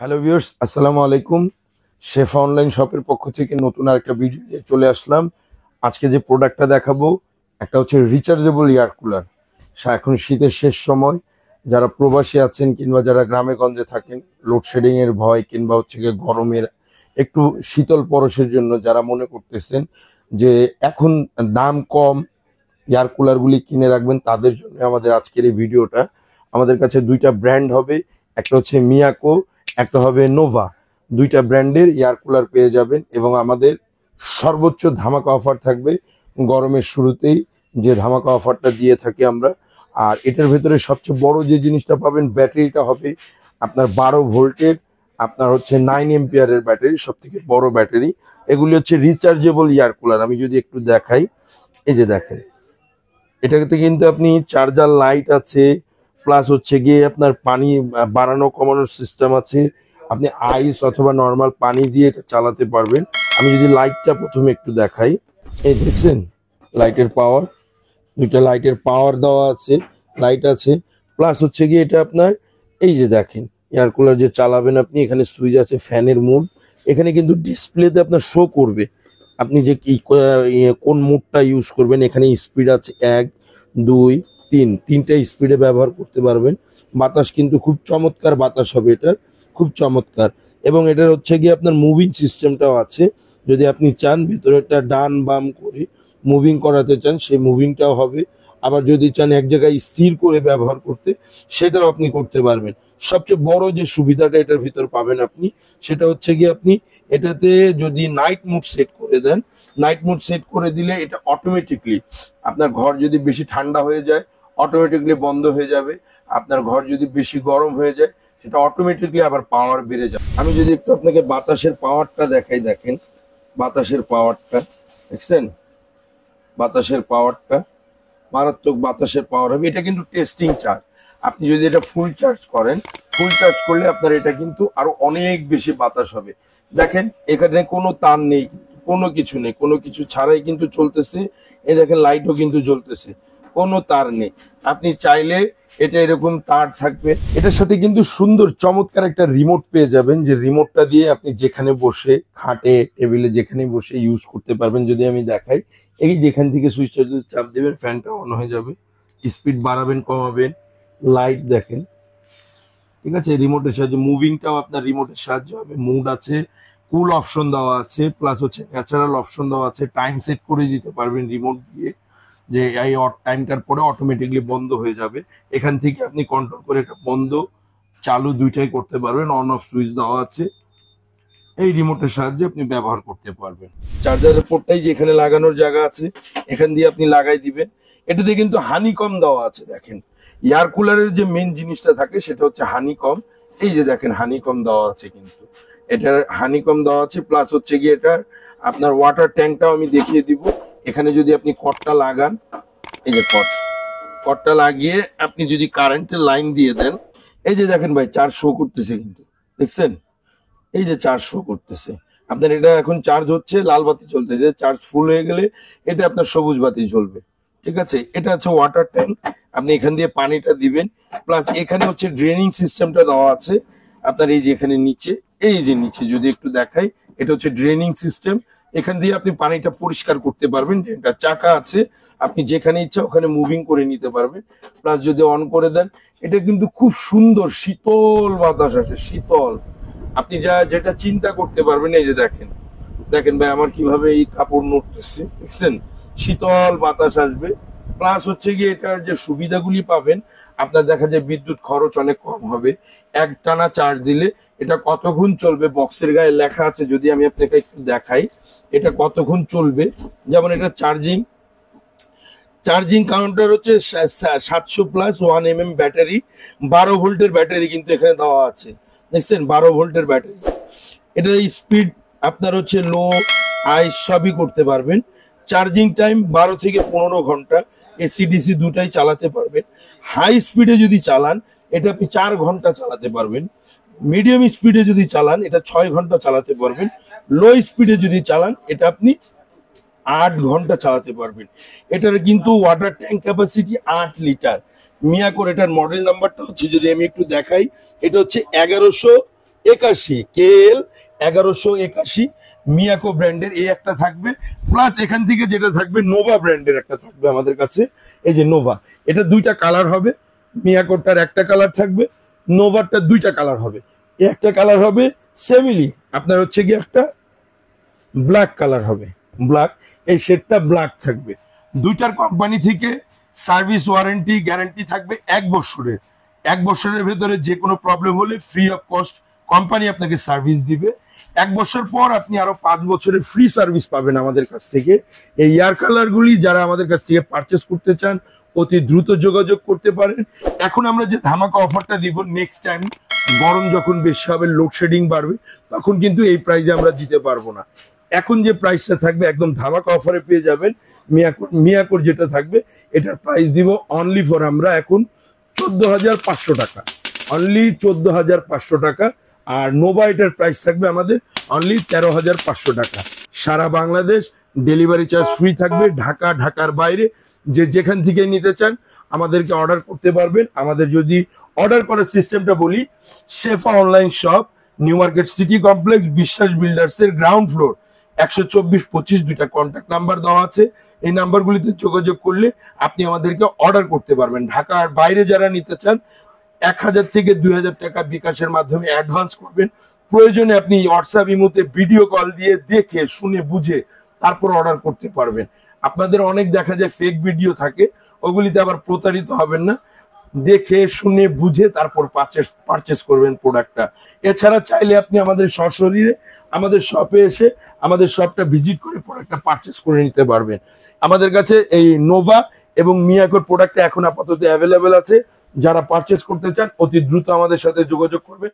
Hello viewers, আসসালামু আলাইকুম। শেফা online শপের পক্ষ থেকে নতুন আরেকটা ভিডিও নিয়ে চলে আসলাম। আজকে যে প্রোডাক্টটা দেখাবো একটা হচ্ছে রিচার্জেবল এয়ার কুলার। এখন শীতের শেষ সময়, যারা প্রবাসী আছেন কিংবা যারা গ্রামে গঞ্জে থাকেন, লোডশেডিং এর ভয় কিংবা হচ্ছে গিয়ে গরমের একটু শীতল পরশের জন্য যারা মনে করতেছেন যে এখন দাম কম, এয়ার কুলারগুলি কিনে রাখবেন, তাদের জন্য আমাদের আজকের এই ভিডিওটা। আমাদের কাছে দুইটা ব্র্যান্ড হবে, একটা হচ্ছে মিয়াকো, একটা হবে নোভা। দুইটা ব্র্যান্ডের এয়ার কুলার পেয়ে যাবেন এবং আমাদের সর্বোচ্চ ধামাকা অফার থাকবে গরমের শুরুতেই, যে ধামাকা অফারটা দিয়ে থাকি আমরা। আর এটার ভেতরে সবচেয়ে বড় যে জিনিসটা পাবেন, ব্যাটারিটা হবে আপনার 12 ভোল্টের, আপনার হচ্ছে 9 এম্পিয়ারের ব্যাটারি, সব থেকে বড় ব্যাটারি। এগুলি হচ্ছে রিচার্জেবল এয়ার কুলার। আমি যদি একটু দেখাই, এই যে দেখেন, এটাতে কিন্তু আপনি চার্জার লাইট আছে, প্লাস হচ্ছে গিয়ে আপনার পানি বাড়ানো কমানোর সিস্টেম আছে। আপনি আইস অথবা নর্মাল পানি দিয়ে এটা চালাতে পারবেন। আমি যদি লাইটটা প্রথমে একটু দেখাই, এই দেখছেন লাইটের পাওয়ার, দুইটা লাইটের পাওয়ার দেওয়া আছে, লাইট আছে। প্লাস হচ্ছে গিয়ে এটা আপনার, এই যে দেখেন এয়ার কুলার যে চালাবেন আপনি, এখানে সুইচ আছে ফ্যানের মুড। এখানে কিন্তু ডিসপ্লেতে আপনার শো করবে আপনি যে কি কোন মুডটা ইউজ করবেন। এখানে স্পিড আছে 1, 2, 3, তিনটা স্পিডে ব্যবহার করতে পারবেন। বাতাস কিন্তু খুব চমৎকার বাতাস হবে এটার, খুব চমৎকার। এবং এটার হচ্ছে গিয়ে আপনার মুভিং সিস্টেমটাও আছে, যদি আপনি চান ভেতরেরটা ডান বাম করে মুভিং করাতে চান সেই মুভিংটাও হবে। আবার যদি চান এক জায়গায় স্থির করে ব্যবহার করতে, সেটাও আপনি করতে পারবেন। সবচেয়ে বড় যে সুবিধাটা এটার ভিতর পাবেন আপনি, সেটা হচ্ছে গিয়ে আপনি এটাতে যদি নাইট মোড সেট করে দেন, নাইট মোড সেট করে দিলে এটা অটোমেটিকলি আপনার ঘর যদি বেশি ঠান্ডা হয়ে যায় অটোমেটিকলি বন্ধ হয়ে যাবে। আপনার ঘর যদি বেশি গরম হয়ে যায় সেটা অটোমেটিকলি আবার পাওয়ার বেড়ে যাবে। আমি যদি একটু আপনাকে বাতাসের পাওয়ারটা দেখাই, দেখেন বাতাসের পাওয়ারটা দেখছেন, বাতাসের পাওয়ারটা মারাত্মক বাতাসের পাওয়ার হবে। এটা কিন্তু টেস্টিং চার্জ। আপনি যদি এটা ফুল চার্জ করেন, ফুল চার্জ করলে আপনার এটা কিন্তু আরো অনেক বেশি বাতাস হবে। দেখেন এখানে কোনো তার নেই, কোনো কিছু নেই, কোনো কিছু ছাড়াই কিন্তু চলতেছে। এই দেখেন লাইটও কিন্তু জ্বলতেছে, কোনো তার নেই। আপনি চাইলে এটা এরকম তার থাকবে। এটার সাথে কিন্তু সুন্দর চমৎকার একটা রিমোট পেয়ে যাবেন, যে রিমোটটা দিয়ে আপনি যেখানে বসে, খাটে টেবিলে যেখানে বসে ইউজ করতে পারবেন। যদি আমি দেখাই, এই যেখান থেকে সুইচটা যদি চাপ দেবেন ফ্যানটা অন হয়ে যাবে, স্পিড বাড়াবেন কমাবেন, লাইট দেখেন, ঠিক আছে। রিমোটের সাহায্যে মুভিংটাও আপনার রিমোটের সাহায্যে হবে। মুড আছে, কুল অপশন দেওয়া আছে, প্লাস হচ্ছে ন্যাচারাল অপশন দেওয়া আছে। টাইম সেট করে দিতে পারবেন রিমোট দিয়ে, যে এই টাইমটার পরে অটোমেটিকলি বন্ধ হয়ে যাবে। এখান থেকে আপনি কন্ট্রোল করে এটা বন্ধ চালু দুইটাই করতে পারবেন। অন অফ সুইচ দেওয়া আছে, এই রিমোটের সাহায্যে আপনি ব্যবহার করতে পারবেন। চার্জারের পোর্টটাই যে এখানে লাগানোর জায়গা আছে, এখান দিয়ে আপনি লাগাই দিবেন। এটাতে কিন্তু হানিকম দেওয়া আছে। দেখেন এয়ার কুলারের যে মেন জিনিসটা থাকে সেটা হচ্ছে হানিকম। এই যে দেখেন হানিকম দেওয়া আছে, কিন্তু এটার হানিকম দেওয়া আছে। প্লাস হচ্ছে গিয়ে এটা আপনার ওয়াটার ট্যাঙ্কটাও আমি দেখিয়ে দিব। এখানে যদি আপনি কটটা লাগান, এই যে কটটা লাগিয়ে আপনি যদি কারেন্টের লাইন দিয়ে দেন, এই যে দেখেন ভাই চার্জ শো করতেছে, কিন্তু দেখছেন এই যে চার্জ শো করতেছে। আপনার এটা এখন চার্জ হচ্ছে, লাল বাতি চলতেছে। চার্জ ফুল হয়ে গেলে এটা আপনার সবুজ বাতি জ্বলবে, ঠিক আছে। এটা হচ্ছে ওয়াটার ট্যাঙ্ক, আপনি এখান দিয়ে পানিটা দিবেন। প্লাস এখানে হচ্ছে ড্রেনিং সিস্টেমটা দেওয়া আছে আপনার, এই যে এখানে নিচে, এই যে নিচে যদি একটু দেখাই, এটা হচ্ছে ড্রেনিং সিস্টেম। এখান দিয়ে আপনি পানিটা পরিষ্কার করতে পারবেন। এটা চাকা আছে, আপনি যেখানে ইচ্ছা ওখানে মুভিং করে নিতে পারবেন। প্লাস যদি অন করে দেন, এটা কিন্তু খুব সুন্দর শীতল বাতাস আসে, শীতল। আপনি যেটা চিন্তা করতে পারবেন। এই যে দেখেন, দেখেন ভাই আমার কিভাবে এই কাপড় নড়তেছে, দেখছেন, শীতল বাতাস আসবে। প্লাস হচ্ছে গিয়ে এটার যে সুবিধাগুলি পাবেন, আপনার দেখা যায় বিদ্যুৎ খরচ অনেক কম হবে। একটানা চার্জ দিলে এটা কতক্ষণ চলবে বক্সের গায়ে লেখা আছে, যদি আমি আপনাকে একটু দেখাই এটা কতক্ষণ চলবে। যেমন এটা চার্জিং কাউন্টার হচ্ছে 700+ 1 mm ব্যাটারি, 12 ভোল্টের ব্যাটারি কিন্তু এখানে দেওয়া আছে, দেখছেন 12 ভোল্টের ব্যাটারি। এটা স্পিড আপনার হচ্ছে লো হাই সবই করতে পারবেন। চার্জিং টাইম 12 থেকে 15 ঘন্টা, এসি ডিসি দুটাই চালাতে পারবেন। হাই স্পিডে যদি চালান এটা আপনি 4 ঘন্টা চালাতে পারবেন। মিডিয়াম স্পিডে যদি চালান এটা 6 ঘন্টা চালাতে পারবেন। লো স্পিডে যদি চালান এটা আপনি 8 ঘন্টা চালাতে পারবেন। এটার কিন্তু ওয়াটার ট্যাঙ্ক ক্যাপাসিটি 8 লিটার। মিয়াকোর এটার মডেল নাম্বারটা হচ্ছে, যদি আমি একটু দেখাই, এটা হচ্ছে 81 KL 1181 মিয়াকো ব্র্যান্ডের এই একটা থাকবে, প্লাস এখান থেকে যেটা থাকবে নোভা ব্র্যান্ডের একটা থাকবে আমাদের কাছে। এই যে নোভা, এটা দুইটা কালার হবে, মিয়াকোটার একটা কালার থাকবে, নোভারটার দুইটা কালার হবে। একটা কালার হবে সেমিলি, আপনার হচ্ছে কি একটা ব্ল্যাক কালার হবে, ব্ল্যাক, এই শেডটা ব্ল্যাক থাকবে। দুইটার কোম্পানি থেকে সার্ভিস ওয়ারেন্টি গ্যারান্টি থাকবে 1 বছরের। 1 বছরের ভেতরে যে কোনো প্রবলেম হলে ফ্রি অফ কস্ট কোম্পানি আপনাকে সার্ভিস দিবে। 1 বছর পর আপনি আরো 5 বছরের ফ্রি সার্ভিস পাবেন আমাদের কাছ থেকে। এই এয়ার কালারগুলি যারা আমাদের কাছ থেকে পারচেস করতে চান অতি দ্রুত যোগাযোগ করতে পারেন। এখন আমরা যে ধামাকা অফারটা দিব, নেক্সট টাইম গরম যখন বেশি হবে, লোডশেডিং বাড়বে, তখন কিন্তু এই প্রাইসে আমরা দিতে পারবো না। এখন যে প্রাইসটা থাকবে একদম ধামাকা অফারে পেয়ে যাবেন। মিয়াকোর যেটা থাকবে এটার প্রাইস দিব অনলি ফর আমরা এখন 14,500 টাকা, অনলি 14,500 টাকা। আর নোভা এটার প্রাইস থাকবে আমাদের অনলি 13,500 টাকা। সারা বাংলাদেশ ডেলিভারি চার্জ ফ্রি থাকবে। ঢাকা, ঢাকার বাইরে যে যেখান থেকে নিতে চান আমাদেরকে অর্ডার করতে পারবেন। আমাদের যদি অর্ডার করার সিস্টেমটা বলি, Shefa online shop, new market city complex, Biswas builders এর গ্রাউন্ড ফ্লোর, 124-25 দুইটা কন্ট্যাক্ট নাম্বার দেওয়া আছে। এই নাম্বারগুলিতে যোগাযোগ করলে আপনি আমাদেরকে অর্ডার করতে পারবেন। ঢাকার বাইরে যারা নিতে চান 1,000 থেকে 2,000 টাকা বিকাশের মাধ্যমে অ্যাডভান্স করবেন। প্রয়োজনে আপনি হোয়াটসঅ্যাপ ইমোতে ভিডিও কল দিয়ে দেখে শুনে বুঝে তারপর অর্ডার করতে পারবেন। আপনাদের অনেক দেখা যায় ফেক ভিডিও থাকে, ওগুলিতে আবার প্রতারিত হবেন না। দেখে শুনে বুঝে তারপর পারচেস করবেন প্রোডাক্টটা। এছাড়া চাইলে আপনি আমাদের সশরীরে আমাদের শপে এসে আমাদের শপটা ভিজিট করে প্রোডাক্টটা পারচেস করে নিতে পারবেন। আমাদের কাছে এই নোভা এবং মিয়াকোর প্রোডাক্টটা এখন আপাতত অ্যাভেলেবেল আছে। যারা পারচেস করতে চান অতি দ্রুত আমাদের সাথে যোগাযোগ করবেন।